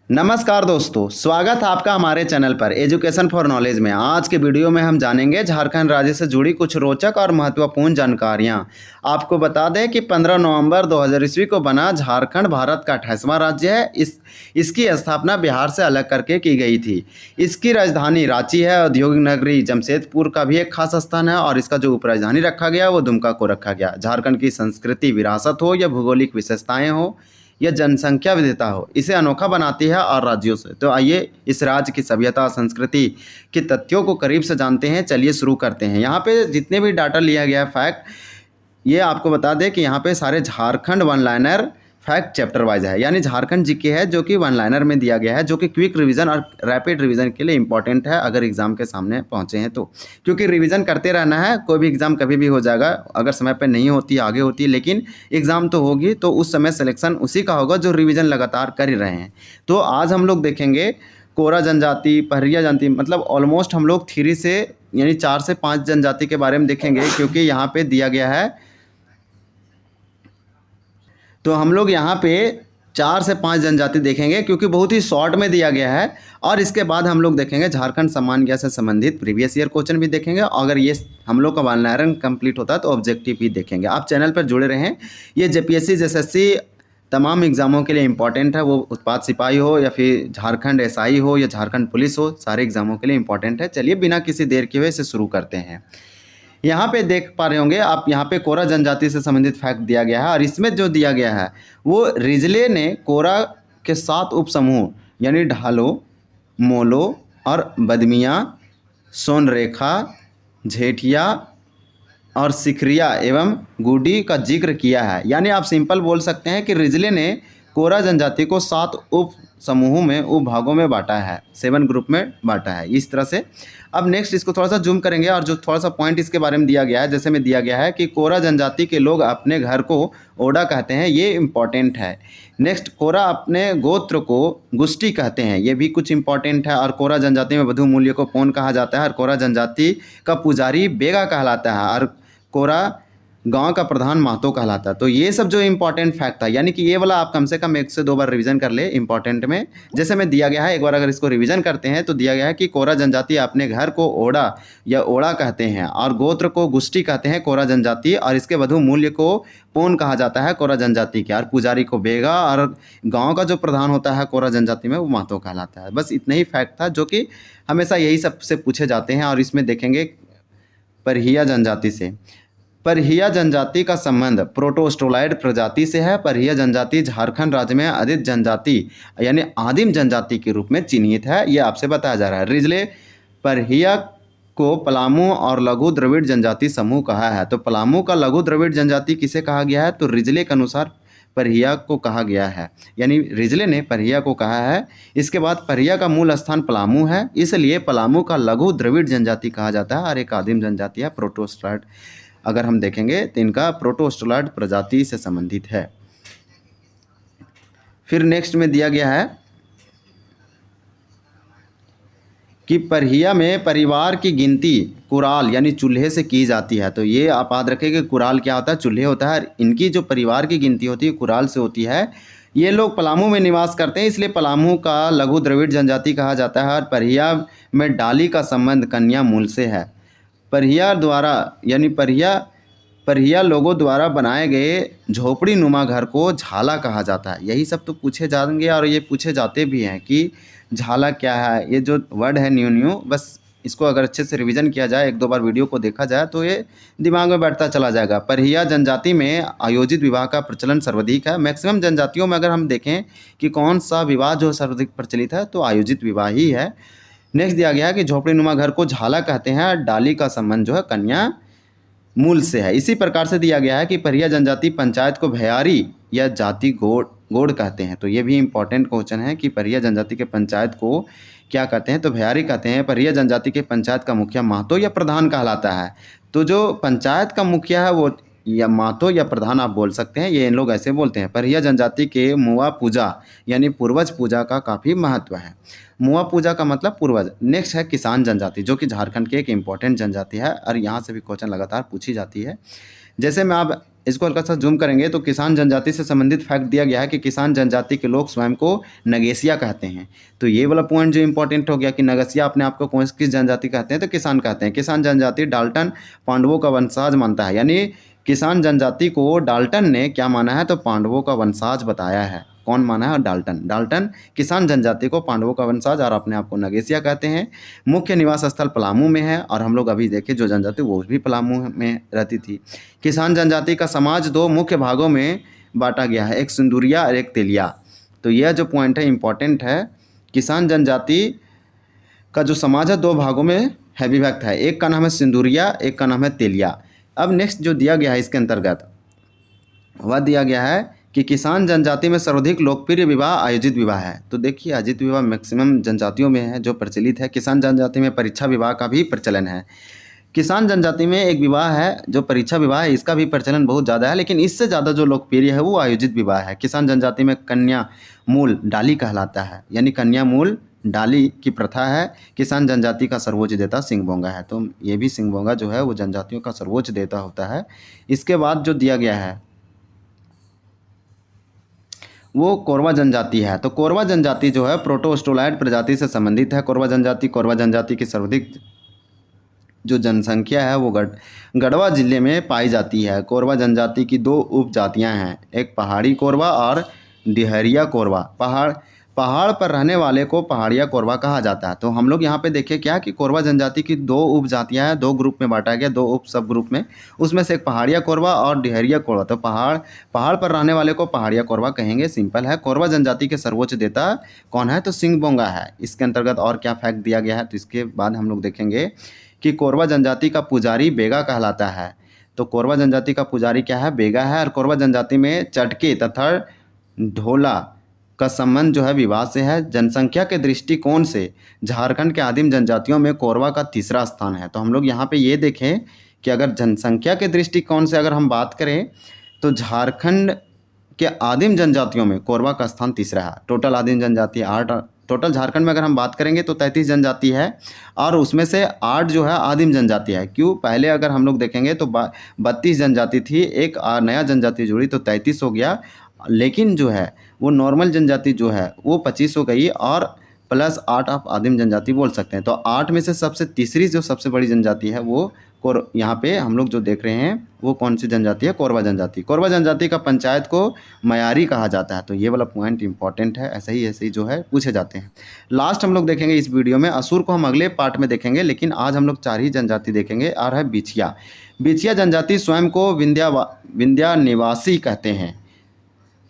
नमस्कार दोस्तों, स्वागत है आपका हमारे चैनल पर एजुकेशन फॉर नॉलेज में। आज के वीडियो में हम जानेंगे झारखंड राज्य से जुड़ी कुछ रोचक और महत्वपूर्ण जानकारियां। आपको बता दें कि 15 नवंबर 2000 ईस्वी को बना झारखंड भारत का 28वां राज्य है। इसकी स्थापना बिहार से अलग करके की गई थी। इसकी राजधानी रांची है। औद्योगिक नगरी जमशेदपुर का भी एक खास स्थान है और इसका जो उपराजधानी रखा गया वो दुमका को रखा गया। झारखंड की संस्कृति विरासत हो या भौगोलिक विशेषताएँ हो या जनसंख्या विविधता हो, इसे अनोखा बनाती है और राज्यों से। तो आइए इस राज्य की सभ्यता संस्कृति के तथ्यों को करीब से जानते हैं। चलिए शुरू करते हैं। यहाँ पे जितने भी डाटा लिया गया है फैक्ट, ये आपको बता दें कि यहाँ पे सारे Jharkhand one liner fact chapter wise है, यानी झारखंड जीके है जो कि वन लाइनर में दिया गया है, जो कि क्विक रिवीजन और रैपिड रिवीजन के लिए इंपॉर्टेंट है अगर एग्जाम के सामने पहुंचे हैं तो। क्योंकि रिवीजन करते रहना है, कोई भी एग्जाम कभी भी हो जाएगा, अगर समय पे नहीं होती आगे होती है, लेकिन एग्जाम तो होगी तो उस समय सिलेक्शन उसी का होगा जो रिवीजन लगातार कर ही रहे हैं। तो आज हम लोग देखेंगे कोरा जनजाति, पहरिया जनजाति, मतलब ऑलमोस्ट हम लोग 3 से यानी 4 से 5 जनजाति के बारे में देखेंगे, क्योंकि यहाँ पे दिया गया है। तो हम लोग यहाँ पे 4 से 5 जनजाति देखेंगे क्योंकि बहुत ही शॉर्ट में दिया गया है। और इसके बाद हम लोग देखेंगे झारखंड सम्मान ज्ञा से संबंधित प्रीवियस ईयर क्वेश्चन भी देखेंगे। अगर ये हम लोग का वालनारन कंप्लीट होता है तो ऑब्जेक्टिव भी देखेंगे। आप चैनल पर जुड़े रहें। ये जेपीएससी एसएससी तमाम एग्जामों के लिए इंपॉर्टेंट है, वो उत्पाद सिपाही हो या फिर झारखंड एसआई हो या झारखंड पुलिस हो, सारे एग्जामों के लिए इंपॉर्टेंट है। चलिए बिना किसी देर के हुए इसे शुरू करते हैं। यहाँ पे देख पा रहे होंगे आप, यहाँ पे कोरा जनजाति से संबंधित फैक्ट दिया गया है और इसमें जो दिया गया है वो रिजले ने कोरा के 7 उप समूह यानी ढालो, मोलो और बदमिया, सोनरेखा, झेठिया और सिखरिया एवं गुडी का जिक्र किया है। यानी आप सिंपल बोल सकते हैं कि रिजले ने कोरा जनजाति को 7 उप समूहों में, उप भागों में बांटा है, 7 ग्रुप में बांटा है इस तरह से। अब नेक्स्ट इसको थोड़ा सा जूम करेंगे और जो थोड़ा सा पॉइंट इसके बारे में दिया गया है, जैसे में दिया गया है कि कोरा जनजाति के लोग अपने घर को ओडा कहते हैं, ये इंपॉर्टेंट है। नेक्स्ट, कोरा अपने गोत्र को गुष्टी कहते हैं, ये भी कुछ इंपॉर्टेंट है। और कोरा जनजाति में वधु मूल्य को पौन कहा जाता है और कोरा जनजाति का पुजारी बेगा कहलाता है और कोरा गांव का प्रधान महतो कहलाता है। तो ये सब जो इंपॉर्टेंट फैक्ट था, यानी कि ये वाला आप कम से कम 1 से 2 बार रिवीजन कर ले इंपॉर्टेंट में। जैसे में दिया गया है, एक बार अगर इसको रिवीजन करते हैं तो दिया गया है कि कोरा जनजाति अपने घर को ओड़ा या ओड़ा कहते हैं और गोत्र को गुष्टी कहते हैं कोरा जनजाति, और इसके वधु मूल्य को पौन कहा जाता है कोरा जनजाति के, और पुजारी को बेगा, और गाँव का जो प्रधान होता है कोरा जनजाति में वो महतो कहलाता है। बस इतना ही फैक्ट था जो कि हमेशा यही सबसे पूछे जाते हैं। और इसमें देखेंगे परहिया जनजाति से। परहिया जनजाति का संबंध प्रोटोस्टोलाइड प्रजाति से है। परहिया जनजाति झारखंड राज्य में आदिम जनजाति यानी आदिम जनजाति के रूप में चिन्हित है, ये आपसे बताया जा रहा है। रिजले परहिया को पलामू और लघु द्रविड़ जनजाति समूह कहा है। तो पलामू का लघु द्रविड़ जनजाति किसे कहा गया है? तो रिजले के अनुसार परहिया को कहा गया है, यानी रिजले ने परहिया को कहा है। इसके बाद परहिया का मूल स्थान पलामू है, इसलिए पलामू का लघु द्रविड़ जनजाति कहा जाता है और एक आदिम जनजाति है प्रोटोस्टोलाइड। अगर हम देखेंगे तो इनका प्रोटोस्टोलाइड प्रजाति से संबंधित है। फिर नेक्स्ट में दिया गया है कि परहिया में परिवार की गिनती कुराल यानी चूल्हे से की जाती है। तो ये आप याद रखें कि कुराल क्या होता है? चूल्हे होता है। इनकी जो परिवार की गिनती होती है कुराल से होती है। ये लोग पलामू में निवास करते हैं, इसलिए पलामू का लघु द्रविड़ जनजाति कहा जाता है। और परहिया में डाली का संबंध कन्या मूल से है। परहिया द्वारा यानी परहिया लोगों द्वारा बनाए गए झोपड़ी नुमा घर को झाला कहा जाता है। यही सब तो पूछे जाएंगे और ये पूछे जाते भी हैं कि झाला क्या है। ये जो वर्ड है न्यू, बस इसको अगर अच्छे से रिवीजन किया जाए, 1-2 बार वीडियो को देखा जाए तो ये दिमाग में बैठता चला जाएगा। परहिया जनजाति में आयोजित विवाह का प्रचलन सर्वाधिक है। मैक्सिमम जनजातियों में अगर हम देखें कि कौन सा विवाह जो सर्वाधिक प्रचलित है तो आयोजित विवाह ही है। नेक्स्ट दिया गया है कि झोपड़ी नुमा घर को झाला कहते हैं, डाली का संबंध जो है कन्या मूल से है। इसी प्रकार से दिया गया है कि परहिया जनजाति पंचायत को भैयारी या जाति गोड़ कहते हैं। तो ये भी इंपॉर्टेंट क्वेश्चन है कि परहिया जनजाति के पंचायत को क्या कहते हैं? तो भैयारी कहते हैं। परहिया जनजाति के पंचायत का मुखिया महतो या प्रधान कहलाता है। तो जो पंचायत का मुखिया है वो या महतो या प्रधान आप बोल सकते हैं, ये इन लोग ऐसे बोलते हैं। परहिया जनजाति के मुआ पूजा यानी पूर्वज पूजा का काफ़ी महत्व है। मुआ पूजा का मतलब पूर्वज। नेक्स्ट है किसान जनजाति, जो कि झारखंड की एक इम्पॉर्टेंट जनजाति है और यहाँ से भी क्वेश्चन लगातार पूछी जाती है। जैसे में आप इसको हल्का सा जूम करेंगे तो किसान जनजाति से संबंधित फैक्ट दिया गया है कि किसान जनजाति के लोग स्वयं को नगेसिया कहते हैं। तो ये वाला पॉइंट जो इंपॉर्टेंट हो गया कि नगसिया अपने आप को किस जनजाति कहते हैं, तो किसान कहते हैं। किसान जनजाति डाल्टन पांडवों का वंशज मानता है, यानी किसान जनजाति को डाल्टन ने क्या माना है, तो पांडवों का वंशज बताया है। कौन माना है? डाल्टन। डाल्टन किसान जनजाति को पांडवों का वंशज और अपने आप को नगेसिया कहते हैं। मुख्य निवास स्थल पलामू में है, और हम लोग अभी देखे जो जनजाति वो भी पलामू में रहती थी। किसान जनजाति का समाज दो मुख्य भागों में बांटा गया है, एक सिंदूरिया और एक तेलिया। तो यह जो पॉइंट है इंपॉर्टेंट है। किसान जनजाति का जो समाज है दो भागों में है विभक्त है, एक का नाम है सिंदूरिया, एक का नाम है तेलिया। अब नेक्स्ट जो दिया गया है इसके अंतर्गत वह दिया गया है कि किसान जनजाति में सर्वाधिक लोकप्रिय विवाह आयोजित विवाह है। तो देखिए आयोजित विवाह मैक्सिमम जनजातियों में है जो प्रचलित है। किसान जनजाति में परीक्षा विवाह का भी प्रचलन है। किसान जनजाति में एक विवाह है जो परीक्षा विवाह है, इसका भी प्रचलन बहुत ज़्यादा है, लेकिन इससे ज़्यादा जो लोकप्रिय है वो आयोजित विवाह है। किसान जनजाति में कन्या मूल डाली कहलाता है, यानी कन्या मूल डाली की प्रथा है। किसान जनजाति का सर्वोच्च देवता सिंहबोंगा है, तो ये भी सिंहबोंगा जो है वो जनजातियों का सर्वोच्च देवता होता है। इसके बाद जो दिया गया है वो कोरवा जनजाति है। तो कोरवा जनजाति जो है प्रोटोस्टोलाइड प्रजाति से संबंधित है। कोरवा जनजाति की सर्वाधिक जो जनसंख्या है वो गढ़वा जिले में पाई जाती है। कोरवा जनजाति की दो उपजातियां हैं, एक पहाड़ी कोरवा और डिहरिया कोरवा। पहाड़ पर रहने वाले को पहाड़िया कोरवा कहा जाता है। तो हम लोग यहाँ पे देखें क्या कि कोरवा जनजाति की दो उपजातियां हैं, दो ग्रुप में बांटा गया, दो उप सब ग्रुप में। उसमें से एक पहाड़िया कोरवा और डिहरिया कोरवा। तो पहाड़ पर रहने वाले को पहाड़िया कोरवा कहेंगे, सिंपल है। कोरवा जनजाति के सर्वोच्च देवता कौन है, तो सिंहबोंगा है। इसके अंतर्गत और क्या फैक्ट दिया गया है, तो इसके बाद हम लोग देखेंगे कि कोरवा जनजाति का पुजारी बेगा कहलाता है। तो कोरवा जनजाति का पुजारी क्या है, बेगा है। और कोरवा जनजाति में चटके तथा ढोला का संबंध जो है विवाह से है। जनसंख्या के दृष्टिकोण से झारखंड के आदिम जनजातियों में कोरवा का तीसरा स्थान है। तो हम लोग यहाँ पे ये देखें कि अगर जनसंख्या के दृष्टिकोण से अगर हम बात करें तो झारखंड के आदिम जनजातियों में कोरवा का स्थान तीसरा है। टोटल आदिम जनजाति 8, टोटल झारखंड में अगर हम बात करेंगे तो 33 जनजाति है, और उसमें से 8 जो है आदिम जनजाति है। क्यों, पहले अगर हम लोग देखेंगे तो 32 जनजाति थी, एक नया जनजाति जुड़ी तो 33 हो गया। लेकिन जो है वो नॉर्मल जनजाति जो है वो 25 हो गई, और प्लस 8 आप आदिम जनजाति बोल सकते हैं। तो 8 में से सबसे तीसरी जो सबसे बड़ी जनजाति है वो यहाँ पे हम लोग जो देख रहे हैं वो कौन सी जनजाति है, कोरवा जनजाति। कोरवा जनजाति का पंचायत को मयारी कहा जाता है। तो ये वाला पॉइंट इंपॉर्टेंट है, ऐसे ही जो है पूछे जाते हैं। लास्ट हम लोग देखेंगे इस वीडियो में, असुर को हम अगले पार्ट में देखेंगे, लेकिन आज हम लोग 4 ही जनजाति देखेंगे। और है बिछिया। बिछिया जनजाति स्वयं को विंध्या निवासी कहते हैं।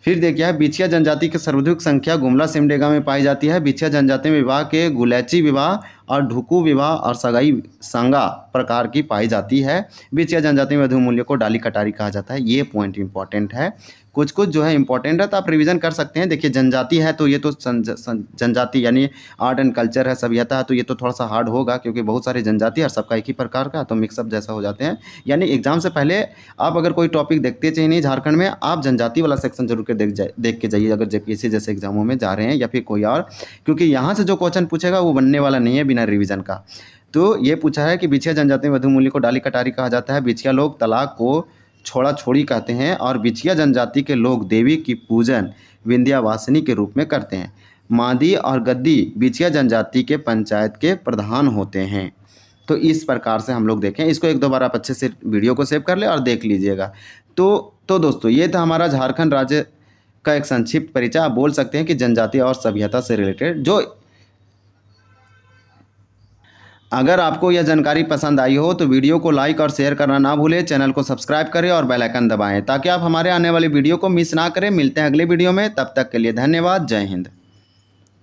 फिर देखिए बिछिया जनजाति की सर्वाधिक संख्या गुमला सिमडेगा में पाई जाती है। बिछिया जनजाति में विवाह के गुलैची विवाह और ढुकू विवाह और सगाई संगा प्रकार की पाई जाती है। बिछिया जनजाति में वधु मूल्य को डाली कटारी कहा जाता है। ये पॉइंट इंपॉर्टेंट है, कुछ जो है इंपॉर्टेंट है, तो आप रिवीजन कर सकते हैं। देखिए जनजाति है तो ये तो जनजाति यानी आर्ट एंड कल्चर है, सभ्यता है, तो ये तो थोड़ा सा हार्ड होगा क्योंकि बहुत सारी जनजाति और सबका एक ही प्रकार का, तो मिक्सअप जैसा हो जाते हैं। यानी एग्जाम से पहले आप अगर कोई टॉपिक देखते चाहिए नहीं झारखंड में, आप जनजाति वाला सेक्शन जरूर के देख के जाइए अगर जेपीएससी जैसे एग्जामों में जा रहे हैं या फिर कोई और, क्योंकि यहाँ से जो क्वेश्चन पूछेगा वो बनने वाला नहीं है बिना रिविजन का। तो ये पूछा है कि बिछिया जनजाति में वधु मूल्य को डाली कटारी कहा जाता है। बिछिया लोग तलाक को छोड़ा छोड़ी कहते हैं, और बिछिया जनजाति के लोग देवी की पूजन विंध्यावासिनी के रूप में करते हैं। मादी और गद्दी बिछिया जनजाति के पंचायत के प्रधान होते हैं। तो इस प्रकार से हम लोग देखें, इसको एक दो बार आप अच्छे से वीडियो को सेव कर ले और देख लीजिएगा। तो दोस्तों ये था हमारा झारखंड राज्य का एक संक्षिप्त परिचय। आप बोल सकते हैं कि जनजाति और सभ्यता से रिलेटेड। अगर आपको यह जानकारी पसंद आई हो तो वीडियो को लाइक और शेयर करना ना भूलें, चैनल को सब्सक्राइब करें और बेल आइकन दबाएं ताकि आप हमारे आने वाली वीडियो को मिस ना करें। मिलते हैं अगले वीडियो में, तब तक के लिए धन्यवाद। जय हिंद।